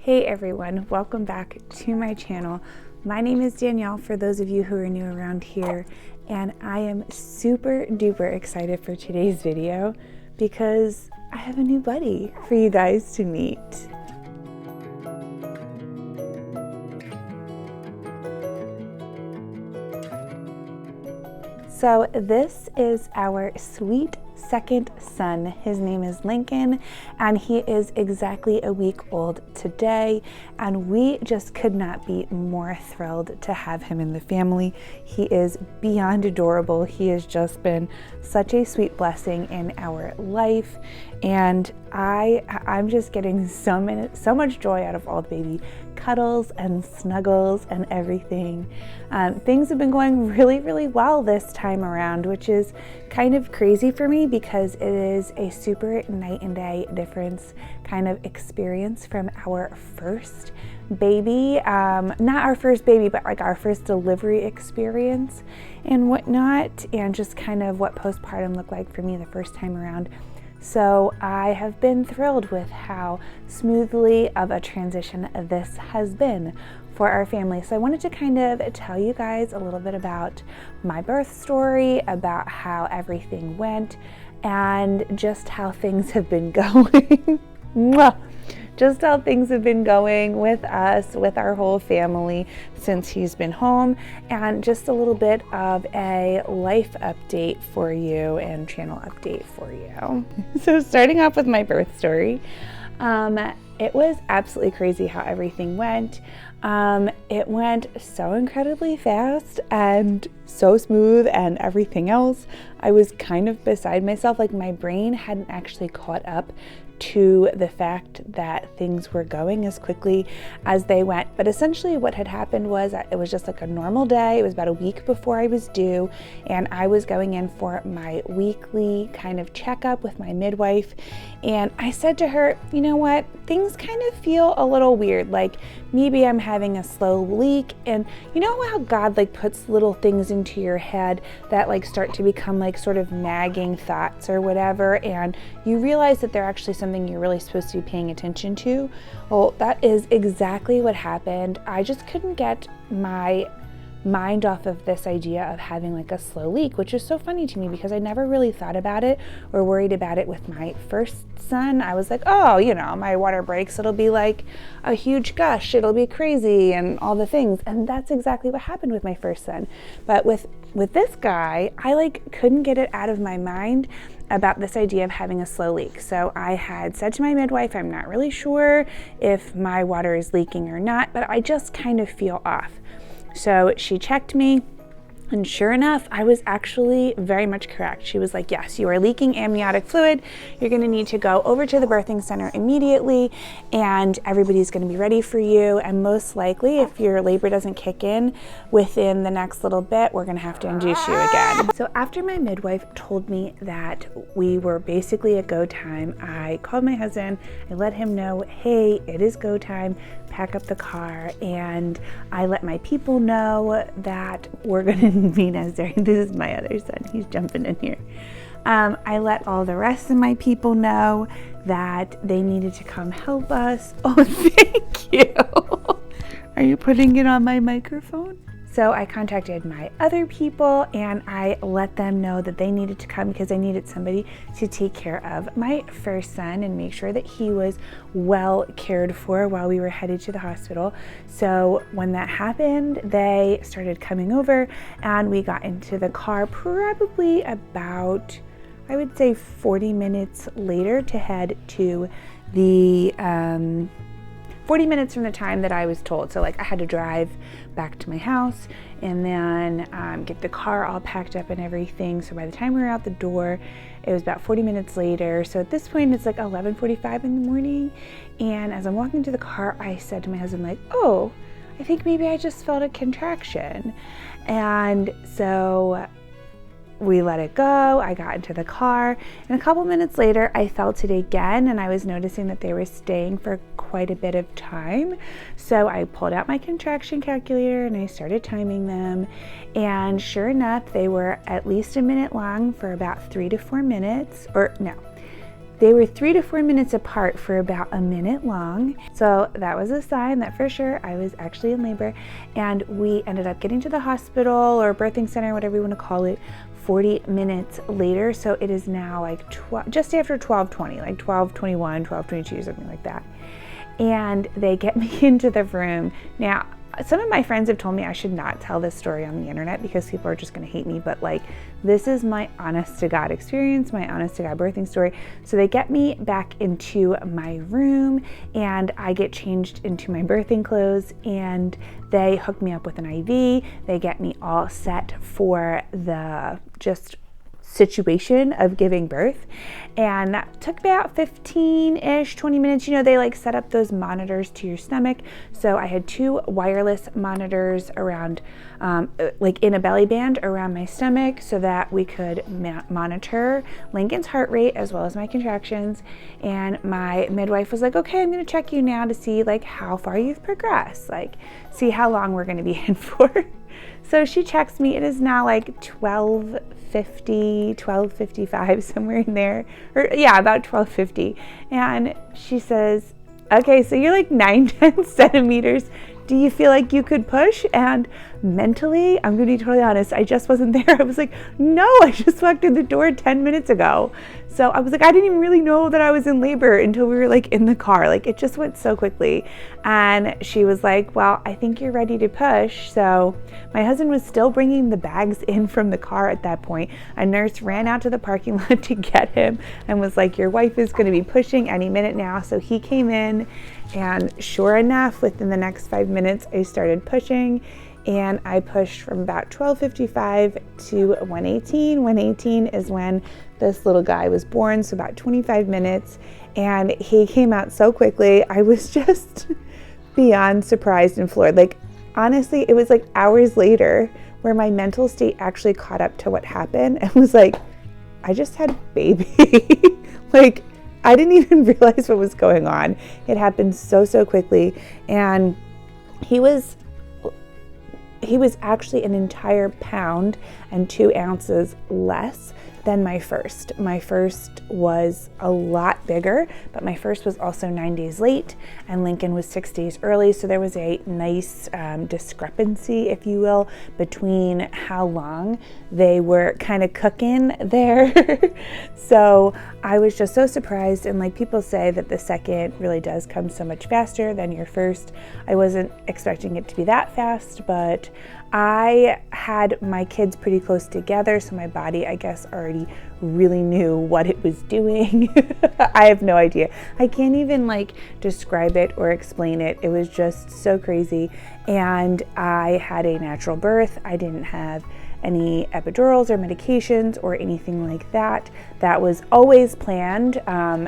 Hey everyone, welcome back to my channel. My name is Danielle for those of you who are new around here, and I am super duper excited for today's video because I have a new buddy for you guys to meet. So this is our sweet second son. His name is Lincoln, and he is exactly a week old today, and we just could not be more thrilled to have him in the family. He is beyond adorable. He has just been such a sweet blessing in our life, and I'm just getting so much joy out of all the baby cuddles and snuggles and everything. Things have been going really well this time around, which is kind of crazy for me because it is a super night and day difference kind of experience from our first baby. Not our first baby, but like our first delivery experience and whatnot, and just kind of what postpartum looked like for me the first time around. So I have been thrilled with how smoothly of a transition this has been for our family. So I wanted to kind of tell you guys a little bit about my birth story, about how everything went, and just how things have been going. Just how things have been going with us, with our whole family since he's been home, and just a little bit of a life update for you and channel update for you. So starting off with my birth story, it was absolutely crazy how everything went. It went so incredibly fast and so smooth and everything else. I was kind of beside myself, like my brain hadn't actually caught up to the fact that things were going as quickly as they went. But essentially what had happened was it was just like a normal day. It was about a week before I was due, and I was going in for my weekly kind of checkup with my midwife. And I said to her, you know what, things kind of feel a little weird, like maybe I'm having a slow leak. And you know how God like puts little things into your head that like start to become like sort of nagging thoughts or whatever, and you realize that they're actually something you're really supposed to be paying attention to. Well, that is exactly what happened. I just couldn't get my mind off of this idea of having like a slow leak, which is so funny to me because I never really thought about it or worried about it with my first son. I was like, oh, you know, my water breaks, it'll be like a huge gush, it'll be crazy and all the things. And that's exactly what happened with my first son. But with this guy, I like couldn't get it out of my mind about this idea of having a slow leak. So I had said to my midwife, I'm not really sure if my water is leaking or not, but I just kind of feel off. So she checked me, and sure enough, I was actually very much correct. She was like, yes, you are leaking amniotic fluid. You're gonna need to go over to the birthing center immediately, and everybody's gonna be ready for you. And most likely, if your labor doesn't kick in within the next little bit, we're gonna have to induce you again. So after my midwife told me that we were basically at go time, I called my husband, I let him know, hey, it is go time, pack up the car, and I let my people know that we're gonna meet us there. This is my other son, he's jumping in here. I let all the rest of my people know that they needed to come help us. Oh, thank you. Are you putting it on my microphone? So I contacted my other people and I let them know that they needed to come because I needed somebody to take care of my first son and make sure that he was well cared for while we were headed to the hospital. So when that happened, they started coming over and we got into the car probably about, I would say 40 minutes later to head to the 40 minutes from the time that I was told. So like I had to drive back to my house and then get the car all packed up and everything. So by the time we were out the door, it was about 40 minutes later. So at this point it's like 11:45 in the morning. And as I'm walking to the car, I said to my husband like, oh, I think maybe I just felt a contraction. And so we let it go. I got into the car, and a couple minutes later I felt it again, and I was noticing that they were staying for quite a bit of time. So I pulled out my contraction calculator and I started timing them, and sure enough, they were at least a minute long for about 3 to 4 minutes, or no, They were 3 to 4 minutes apart for about a minute long. So that was a sign that for sure I was actually in labor. And we ended up getting to the hospital or birthing center, whatever you want to call it, 40 minutes later. So it is now like just after 12:20, like 12:21, 12:22, something like that. And they get me into the room. Now, some of my friends have told me I should not tell this story on the internet because people are just going to hate me, but like, this is my honest to God experience, my honest to God birthing story. So they get me back into my room and I get changed into my birthing clothes and they hook me up with an IV. They get me all set for the just situation of giving birth, and that took about 15-ish 20 minutes. You know, they like set up those monitors to your stomach, so I had 2 wireless monitors around like in a belly band around my stomach so that we could monitor Lincoln's heart rate as well as my contractions. And my midwife was like, okay, I'm going to check you now to see like how far you've progressed, like see how long we're going to be in for. So she checks me. It is now like 12:50, 12:55, somewhere in there. Or yeah, about 12:50. And she says, okay, so you're like 9-10 centimeters. Do you feel like you could push? And mentally, I'm gonna be totally honest, I just wasn't there. I was like, no, I just walked in the door 10 minutes ago. So I was like, I didn't even really know that I was in labor until we were like in the car. Like it just went so quickly. And she was like, well, I think you're ready to push. So my husband was still bringing the bags in from the car at that point. A nurse ran out to the parking lot to get him and was like, your wife is gonna be pushing any minute now. So he came in and sure enough, within the next 5 minutes, I started pushing. And I pushed from about 12:55 to 1:18. 1:18 is when this little guy was born, so about 25 minutes. And he came out so quickly. I was just beyond surprised and floored. Like, honestly, it was like hours later where my mental state actually caught up to what happened and was like, I just had a baby. Like, I didn't even realize what was going on. It happened so quickly. And he was actually an entire pound and 2 ounces less than my first. My first was a lot bigger, but my first was also 9 days late and Lincoln was 6 days early. So there was a nice discrepancy, if you will, between how long they were kind of cooking there. So I was just so surprised. And like people say that the second really does come so much faster than your first. I wasn't expecting it to be that fast, but I had my kids pretty close together, so my body, I guess, already really knew what it was doing. I have no idea. I can't even like describe it or explain it. It was just so crazy. And I had a natural birth. I didn't have any epidurals or medications or anything like that. That was always planned.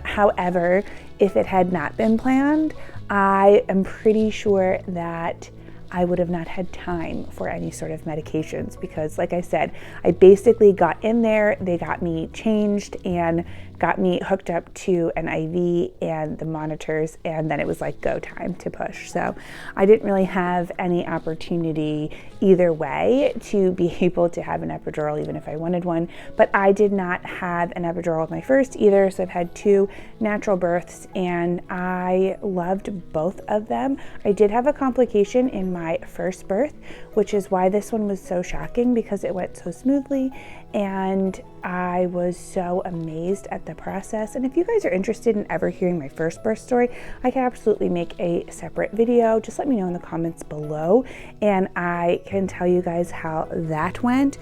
However, if it had not been planned, I am pretty sure that I would have not had time for any sort of medications because, like I said, I basically got in there, they got me changed and got me hooked up to an IV and the monitors, and then it was like go time to push. So I didn't really have any opportunity either way to be able to have an epidural, even if I wanted one. But I did not have an epidural with my first either, so I've had 2 natural births and I loved both of them. I did have a complication in my first birth, which is why this one was so shocking because it went so smoothly. And I was so amazed at the process. And if you guys are interested in ever hearing my first birth story, I can absolutely make a separate video. Just let me know in the comments below and I can tell you guys how that went.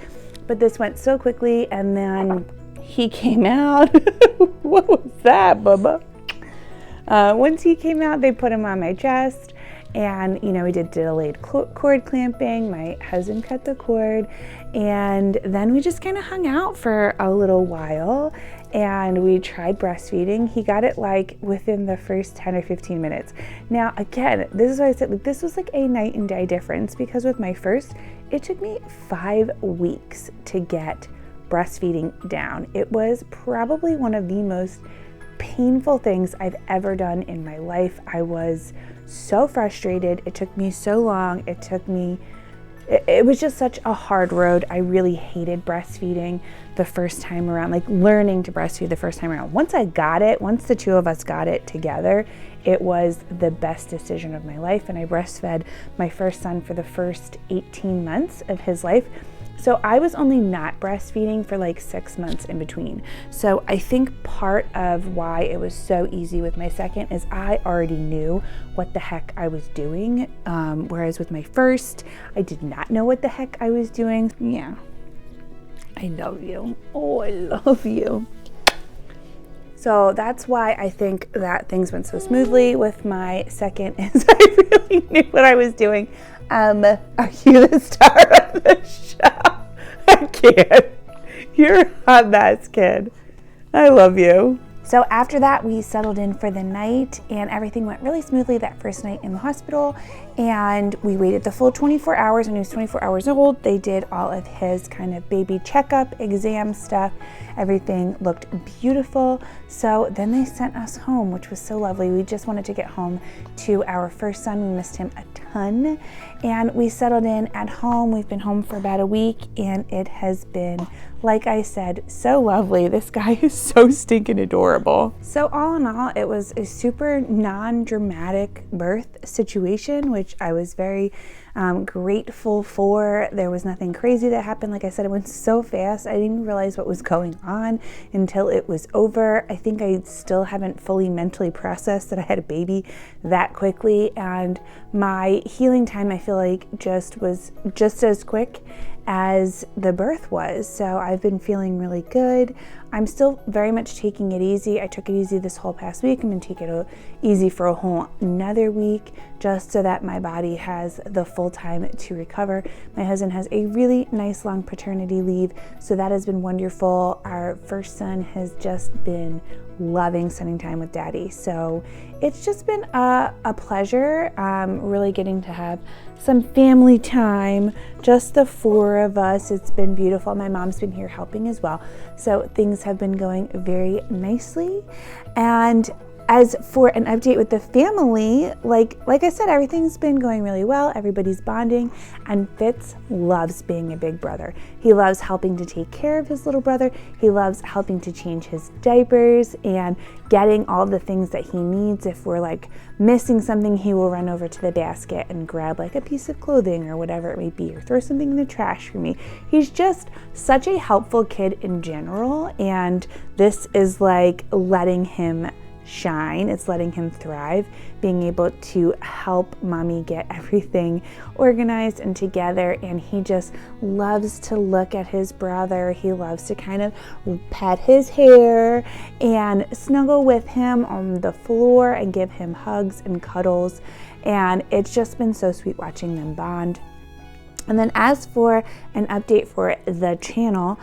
But this went so quickly, and then he came out. What was that, Bubba? Once he came out, they put him on my chest. And, you know, we did delayed cord clamping. My husband cut the cord. And then we just kind of hung out for a little while. And we tried breastfeeding. He got it like within the first 10 or 15 minutes. Now, again, this is why I said like, this was like a night and day difference because with my first, it took me 5 weeks to get breastfeeding down. It was probably one of the most painful things I've ever done in my life. I was so frustrated. It took me so long. It took me it was just such a hard road. I really hated breastfeeding the first time around, like learning to breastfeed the first time around. Once I got it, once the two of us got it together, it was the best decision of my life. And I breastfed my first son for the first 18 months of his life. So I was only not breastfeeding for like 6 months in between. So I think part of why it was so easy with my second is I already knew what the heck I was doing. Whereas with my first, I did not know what the heck I was doing. Yeah, I love you. Oh, I love you. So that's why I think that things went so smoothly with my second, is I really knew what I was doing. Are you the star of the show? I can't. You're a hot mess, kid. I love you. So after that, we settled in for the night and everything went really smoothly that first night in the hospital. And we waited the full 24 hours. When he was 24 hours old, they did all of his kind of baby checkup, exam stuff. Everything looked beautiful. So then they sent us home, which was so lovely. We just wanted to get home to our first son. We missed him a ton. And we settled in at home. We've been home for about a week and it has been, like I said, so lovely. This guy is so stinking adorable. So all in all, it was a super non-dramatic birth situation, which I was very grateful for. There was nothing crazy that happened. Like I said, it went so fast. I didn't realize what was going on until it was over. I think I still haven't fully mentally processed that I had a baby that quickly. And my healing time, I feel like, just was just as quick as the birth was. So I've been feeling really good. I'm still very much taking it easy. I took it easy this whole past week. I'm gonna take it easy for a whole another week, just so that my body has the full time to recover. My husband has a really nice long paternity leave, so that has been wonderful. Our first son has just been loving spending time with daddy. So it's just been a pleasure, really getting to have some family time, just the four of us. It's been beautiful. My mom's been here helping as well. So things have been going very nicely. And as for an update with the family, like I said, everything's been going really well. Everybody's bonding, and Fitz loves being a big brother. He loves helping to take care of his little brother. He loves helping to change his diapers and getting all the things that he needs. If we're like missing something, he will run over to the basket and grab like a piece of clothing or whatever it may be, or throw something in the trash for me. He's just such a helpful kid in general, and this is like letting him shine. It's letting him thrive, being able to help mommy get everything organized and together. And he just loves to look at his brother. He loves to kind of pet his hair and snuggle with him on the floor and give him hugs and cuddles. And it's just been so sweet watching them bond. And then as for an update for the channel,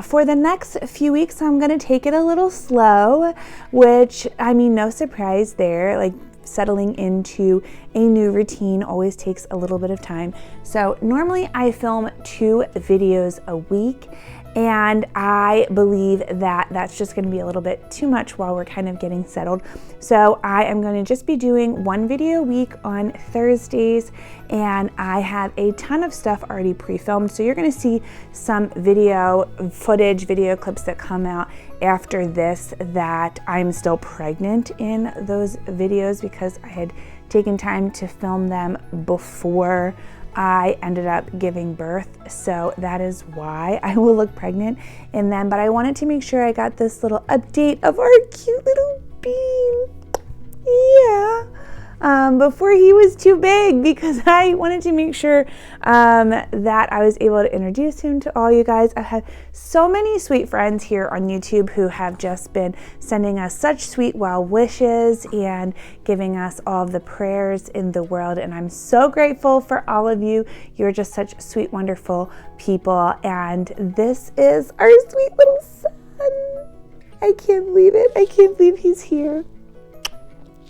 for the next few weeks, I'm going to take it a little slow, which, I mean, no surprise there. Like, settling into a new routine always takes a little bit of time. So normally I film 2 videos a week, and I believe that that's just going to be a little bit too much while we're kind of getting settled. So I am going to just be doing 1 video a week on Thursdays, and I have a ton of stuff already pre-filmed. So you're going to see some video footage, video clips that come out after this that I'm still pregnant in those videos, because I had taken time to film them before I ended up giving birth. So that is why I will look pregnant in them. But I wanted to make sure I got this little update of our cute little bean. Yeah. Before he was too big, because I wanted to make sure that I was able to introduce him to all you guys. I've had so many sweet friends here on YouTube who have just been sending us such sweet well wishes and giving us all of the prayers in the world. And I'm so grateful for all of you. You're just such sweet, wonderful people. And this is our sweet little son. I can't believe it. I can't believe he's here.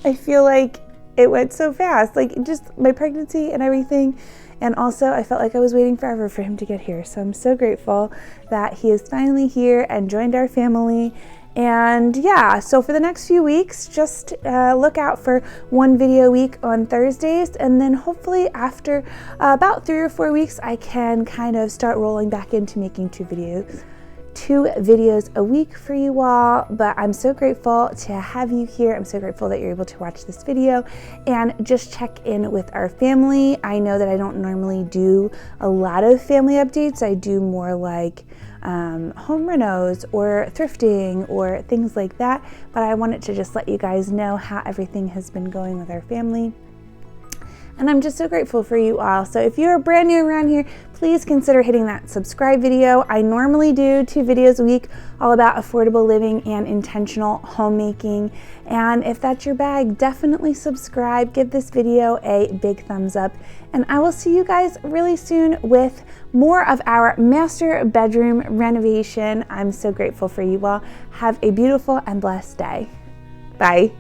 I feel like it went so fast, like just my pregnancy and everything. And also I felt like I was waiting forever for him to get here. So I'm so grateful that he is finally here and joined our family. And yeah, so for the next few weeks, just look out for one video a week on Thursdays, and then hopefully after about 3 or 4 weeks, I can kind of start rolling back into making 2 videos a week for you all. But I'm so grateful to have you here. I'm so grateful that you're able to watch this video and just check in with our family. I know that I don't normally do a lot of family updates. I do more like home renos or thrifting or things like that, but I wanted to just let you guys know how everything has been going with our family. And I'm just so grateful for you all. So if you're brand new around here, please consider hitting that subscribe video. I normally do 2 videos a week all about affordable living and intentional homemaking. And if that's your bag, definitely subscribe. Give this video a big thumbs up. And I will see you guys really soon with more of our master bedroom renovation. I'm so grateful for you all. Have a beautiful and blessed day. Bye.